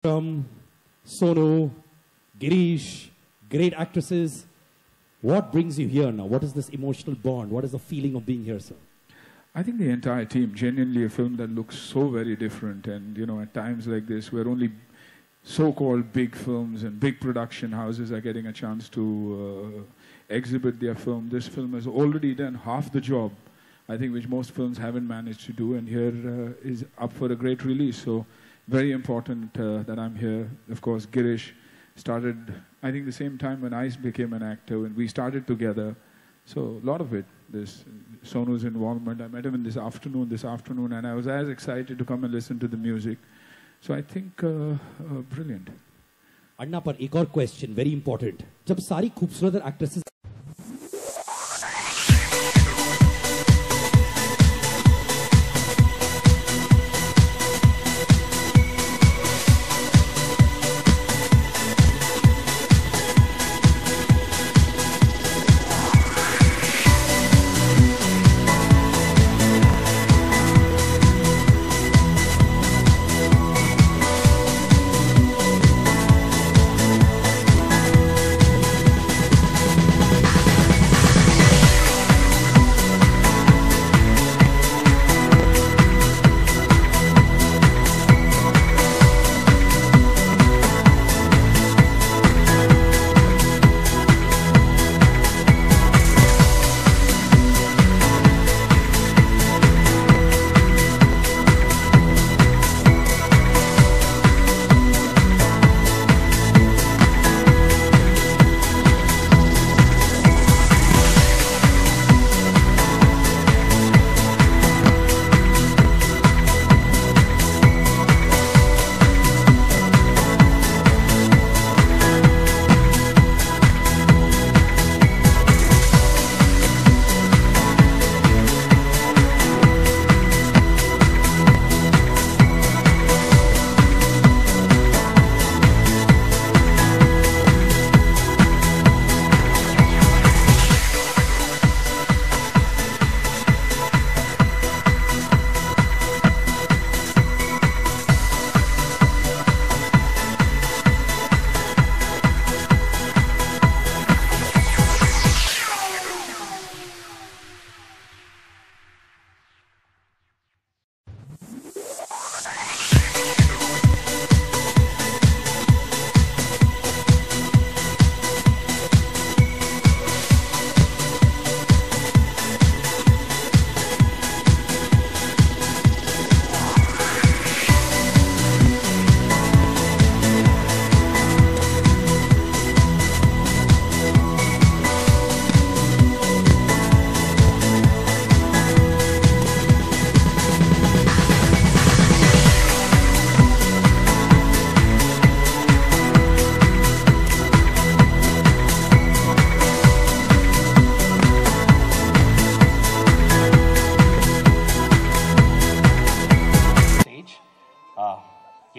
Sonu, Girish, great actresses. What brings you here now? What is this emotional bond? What is the feeling of being here, sir? I think the entire team, genuinely a film that looks so very different. And, you know, at times like this, where only so-called big films and big production houses are getting a chance to exhibit their film. This film has already done half the job, I think, which most films haven't managed to do. And here is up for a great release. So very important that I'm here. Of course, Girish started, I think, the same time when I became an actor, and we started together. So a lot of it, this Sonu's involvement. I met him in this afternoon, and I was as excited to come and listen to the music. So I think brilliant. अन्ना पर एक और question very important. जब सारी खूबसूरत actresses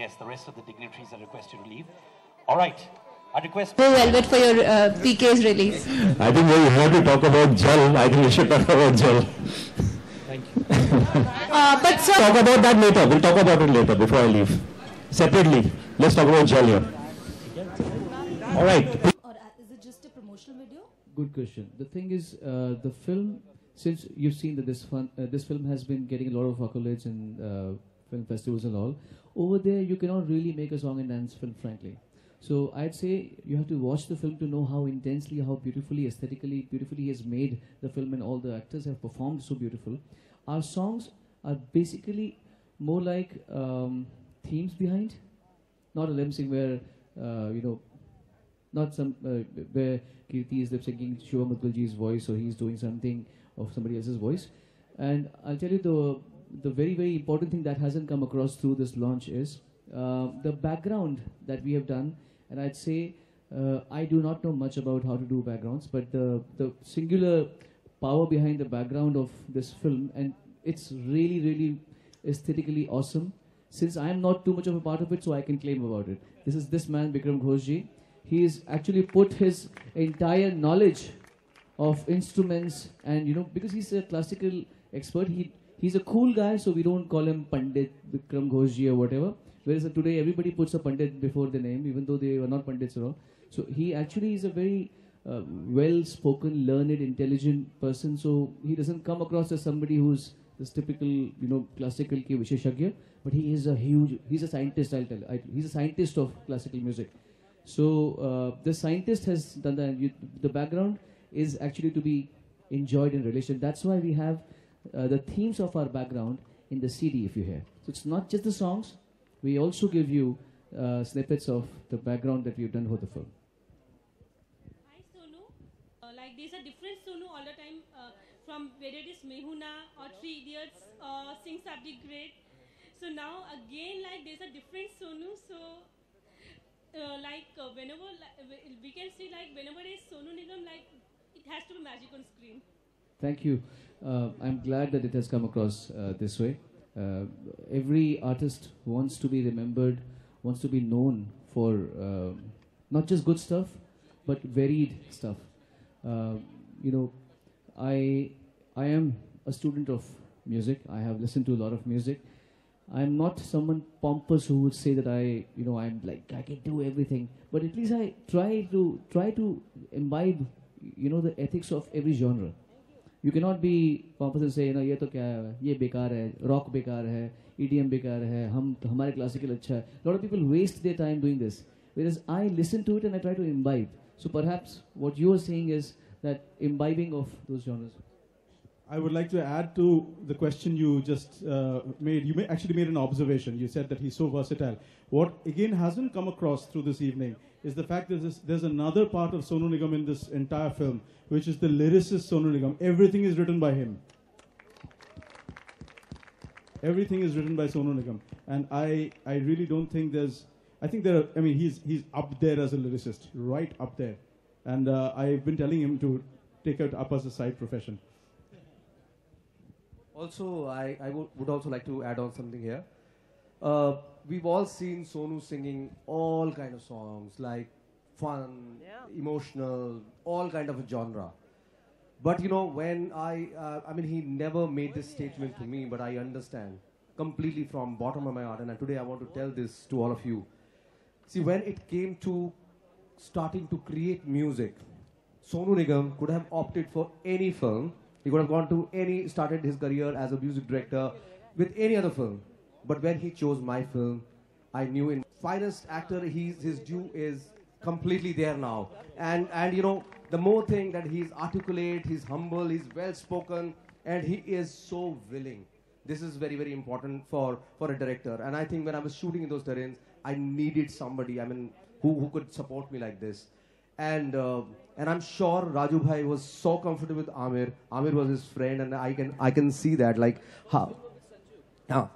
yes, the rest of the dignitaries are requested to leave. All right. I request... Velvet for your PK's release. I think when you have to talk about Jal, I think we should talk about Jal. Thank you. But sir... Talk about that later. We'll talk about it later before I leave. Separately. Let's talk about Jal here. All right. Or is it just a promotional video? Good question. The thing is, the film, since you've seen that this film has been getting a lot of accolades in film festivals and all, over there you cannot really make a song and dance film, frankly. So I'd say you have to watch the film to know how intensely, how beautifully, aesthetically, beautifully he has made the film, and all the actors have performed so beautiful. Our songs are basically more like themes behind, not a lip sync where, not some, where Kirti is lip syncing Shiva Mudgalji's voice, or he's doing something of somebody else's voice. And I'll tell you the very, very important thing that hasn't come across through this launch is the background that we have done. And I'd say I do not know much about how to do backgrounds, but the singular power behind the background of this film, and it's really, really aesthetically awesome. Since I'm not too much of a part of it, so I can claim about it. This is this man, Bikram Ghoshji. He's actually put his entire knowledge of instruments, and because he's a classical expert, he's a cool guy, so we don't call him Pandit Bikram Ghoshji or whatever. Whereas today everybody puts a Pandit before the name, even though they were not Pandits at all. So he actually is a very well-spoken, learned, intelligent person. So he doesn't come across as somebody who's this typical, classical ki Visheshagya, but he is he's a scientist, he's a scientist of classical music. So the scientist has done that. The background is actually to be enjoyed in relation. That's why we have the themes of our background in the CD, if you hear. So it's not just the songs. We also give you snippets of the background that we've done for the film. Hi Sonu. Like there's a different Sonu all the time from whether it is Mehuna or Three Idiots or Sing Sabdi Great. So now again like there's a different Sonu. So whenever we can see like whenever there's Sonu Nigam, like it has to be magic on screen. Thank you. I'm glad that it has come across this way. Every artist wants to be remembered, wants to be known for not just good stuff, but varied stuff. I am a student of music. I have listened to a lot of music. I'm not someone pompous who would say that I'm like I can do everything, but at least I try to imbibe the ethics of every genre. You cannot be pompous and say ये तो क्या है, ये बेकार है, rock बेकार है, EDM बेकार है, हमारे classical अच्छा है. A lot of people waste their time doing this, whereas I listen to it and I try to imbibe. So perhaps what you are saying is that imbibing of those genres. I would like to add to the question you just made. You actually made an observation. You said that he's so versatile. What again hasn't come across through this evening is the fact that there's another part of Sonu Nigam in this entire film, which is the lyricist Sonu Nigam. Everything is written by him. Everything is written by Sonu Nigam. And I really don't think he's up there as a lyricist, right up there. And I've been telling him to take it up as a side profession. Also, I would also like to add on something here. We've all seen Sonu singing all kind of songs, like fun, emotional, all kind of a genre. But when he never made this statement to me, but I understand completely from bottom of my heart, and today I want to tell this to all of you. See, when it came to starting to create music, Sonu Nigam could have opted for any film. He could have gone to started his career as a music director with any other film. But when he chose my film, I knew in finest actor, his due is completely there now. And the more thing that he's articulate, he's humble, he's well spoken, and he is so willing. This is very, very important for a director. And I think when I was shooting in those terrains, I needed somebody, who could support me like this. And I'm sure Raju Bhai was so comfortable with Amir. Amir was his friend, and I can see that, like how. I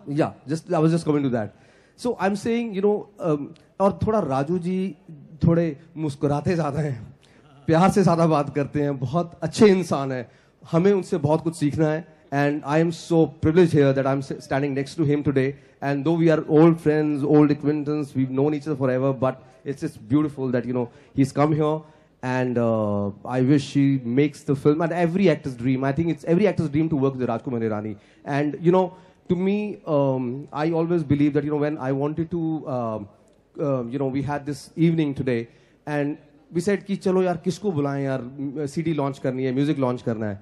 was just coming to that. So I'm saying, और थोड़ा राजू जी थोड़े मुस्कुराते ज़्यादा हैं, प्यार से ज़्यादा बात करते हैं, बहुत अच्छे इंसान हैं, हमें उनसे बहुत कुछ सीखना है. And I am so privileged here that I'm standing next to him today. And though we are old friends, old acquaintances, we've known each other forever, but it's just beautiful that, he's come here. And I wish he makes the film. And every actor's dream, I think it's every actor's dream to work with Rajkumar Hirani. And, to me, I always believe that, when I wanted to, we had this evening today. And we said, कि चलो यार किसको बुलाएं यार, CD launch करनी है, music launch करना है.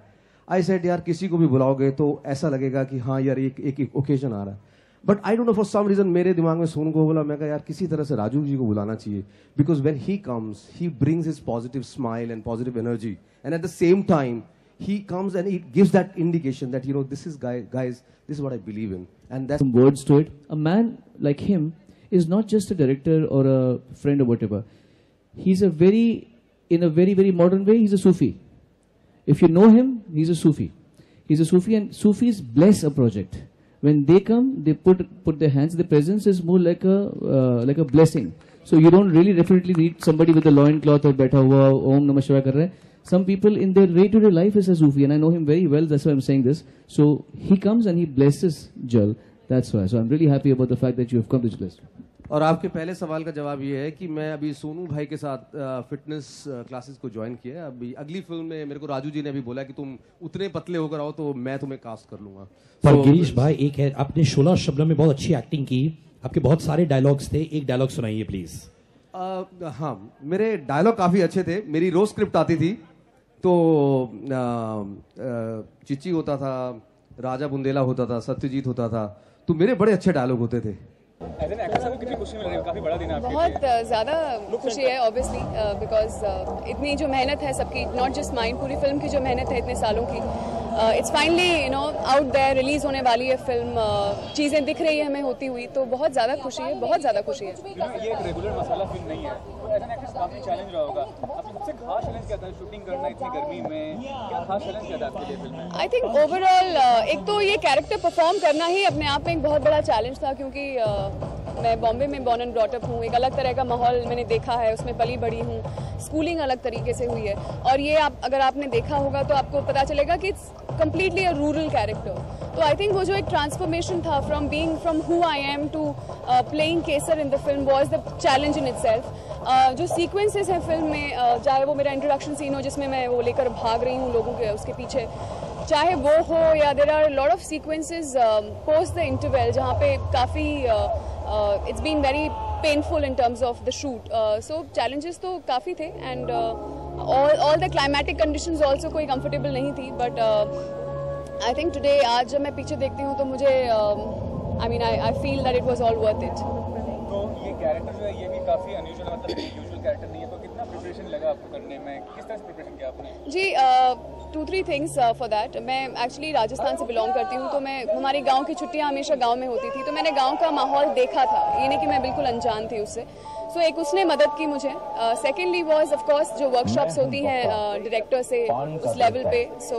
I said, यार किसी को भी बुलाओगे तो ऐसा लगेगा कि हाँ यार एक occasion आ रहा है. But I don't know, for some reason मेरे दिमाग में सोनू को बोला, मैं कहा यार किसी तरह से राजू जी को बुलाना चाहिए. Because when he comes, he brings his positive smile and positive energy. And at the same time, he comes and he gives that indication that, this is guys, this is what I believe in. And that's some words to it. A man like him is not just a director or a friend or whatever. He's in a very, very modern way, he's a Sufi. If you know him, he's a Sufi. He's a Sufi, and Sufis bless a project. When they come, they put their hands. The presence is more like a blessing. So you don't really definitely need somebody with a loincloth or baitha hua, Om Namah Shivaya kar rahe. Some people in their day-to-day life is a Sufi, and I know him very well. That's why I'm saying this. So he comes and he blesses Jal. That's why. So I'm really happy about the fact that you have come to Jal. और आपके पहले सवाल का जवाब ये है कि मैं अभी सोनू भाई के साथ फिटनेस क्लासेस को ज्वाइन किया है. अभी अगली फिल्म में मेरे को राजू जी ने अभी बोला कि तुम उतने पतले होकर आओ तो मैं तुम्हें कास्ट कर लूंगा. पर गिरीश भाई, एक है, आपने 16 शब्दों में बहुत अच्छी एक्टिंग की, आपके बहुत सारे डायलॉग्स थे, एक डायलॉग सुनाइए प्लीज। हाँ, मेरे डायलॉग काफ़ी अच्छे थे। मेरी रोज स्क्रिप्ट आती थी तो चिच्ची होता था, राजा बुंदेला होता था, सत्यजीत होता था, तो मेरे बड़े अच्छे डायलॉग होते थे। कितनी खुशी मिल रही है, काफी बड़ा दिन है आपके लिए। बहुत ज़्यादा खुशी है ऑब्वियसली, बिकॉज इतनी जो मेहनत है सबकी, नॉट जस्ट माइंड, पूरी फिल्म की जो मेहनत है इतने सालों की, it's finally out there, release होने वाली है फिल्म, चीज़ें दिख रही है हमें होती हुई, तो बहुत ज़्यादा खुशी है, बहुत ज़्यादा खुशी है। ये एक रेगुलर मसाला फिल्म नहीं है, तो एज एन एक्ट्रेस काफी चैलेंज रहा होगा। आपका सबसे खास चैलेंज क्या था शूटिंग करना इतनी गर्मी में, क्या खास चैलेंज क्या था आपके लिए फिल्म में? आई थिंक ओवरऑल एक तो ये कैरेक्टर परफॉर्म करना ही अपने आप में एक बहुत बड़ा चैलेंज था, क्योंकि मैं बॉम्बे में बॉर्न एंड ब्रॉट अप हूँ, एक अलग तरह का माहौल मैंने देखा है, उसमें पली बड़ी हूँ, स्कूलिंग अलग तरीके से हुई है, और ये अगर आपने देखा होगा तो आपको पता चलेगा कि it's completely a rural character. तो आई थिंक वो जो एक ट्रांसफॉर्मेशन था from who I am to playing Kesar in the film was the challenge in itself. जो सीक्वेंसेस हैं फिल्म में, चाहे वो मेरा इंट्रोडक्शन सीन हो जिसमें मैं वो लेकर भाग रही हूँ लोगों के उसके पीछे, चाहे वो हो, या there are lot of sequences post the interval जहाँ पे काफ़ी it's been very painful in terms of the shoot, so challenges तो काफ़ी थे, and all the climatic conditions also कोई comfortable नहीं थी, but I think today आज जब मैं पीछे देखती हूँ तो मुझे I feel that it was all worth it। तो ये कैरेक्टर जो है ये भी काफ़ी अनयूजुअल, मतलब यूजुअल कैरेक्टर नहीं है, तो कितना प्रिपरेशन लगा आपको करने में, किस तरह से प्रिपरेशन किया आपने? जी 2-3 थिंग्स फॉर दैट। मैं एक्चुअली राजस्थान से बिलोंग करती हूँ, तो हमारी गांव की छुट्टियाँ हमेशा गांव में होती थी, तो मैंने गांव का माहौल देखा था, ये नहीं कि मैं बिल्कुल अनजान थी उससे, सो एक उसने मदद की मुझे। सेकेंडली वॉज ऑफ कोर्स जो वर्कशॉप्स होती हैं डायरेक्टर से उस लेवल पे, सो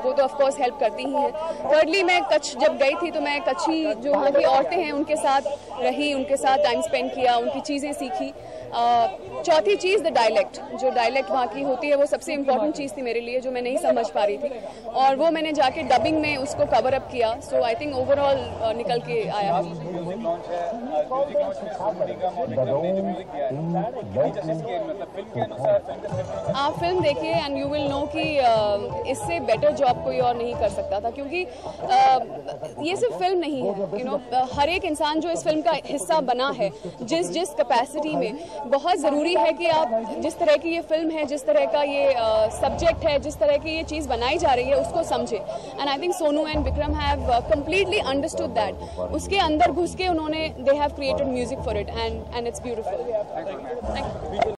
वो तो ऑफ कोर्स हेल्प करती ही हैं। थर्डली मैं कच्छ जब गई थी तो मैं कच्छी जो वहाँ की औरतें हैं उनके साथ रही, उनके साथ टाइम स्पेंड किया, उनकी चीज़ें सीखी। चौथी चीज़ द डायलेक्ट, जो डायलेक्ट वहाँ की होती है वो सबसे इम्पॉर्टेंट चीज़ थी मेरे लिए, जो मैं नहीं समझ पा रही थी, और वो मैंने जाके डबिंग में उसको कवर अप किया। सो आई थिंक ओवरऑल निकल के आया। आप फिल्म देखिए एंड यू विल नो कि इससे बेटर जॉब कोई और नहीं कर सकता था, क्योंकि ये सिर्फ फिल्म नहीं है, हर एक इंसान जो इस फिल्म का हिस्सा बना है जिस कैपेसिटी में, बहुत ज़रूरी है कि आप जिस तरह की ये फिल्म है, जिस तरह का ये सब्जेक्ट है, जिस तरह की ये चीज़ बनाई जा रही है उसको समझे। And I think Sonu and Vikram have completely understood that. उसके अंदर घुस के उन्होंने they have created music for it, and it's beautiful.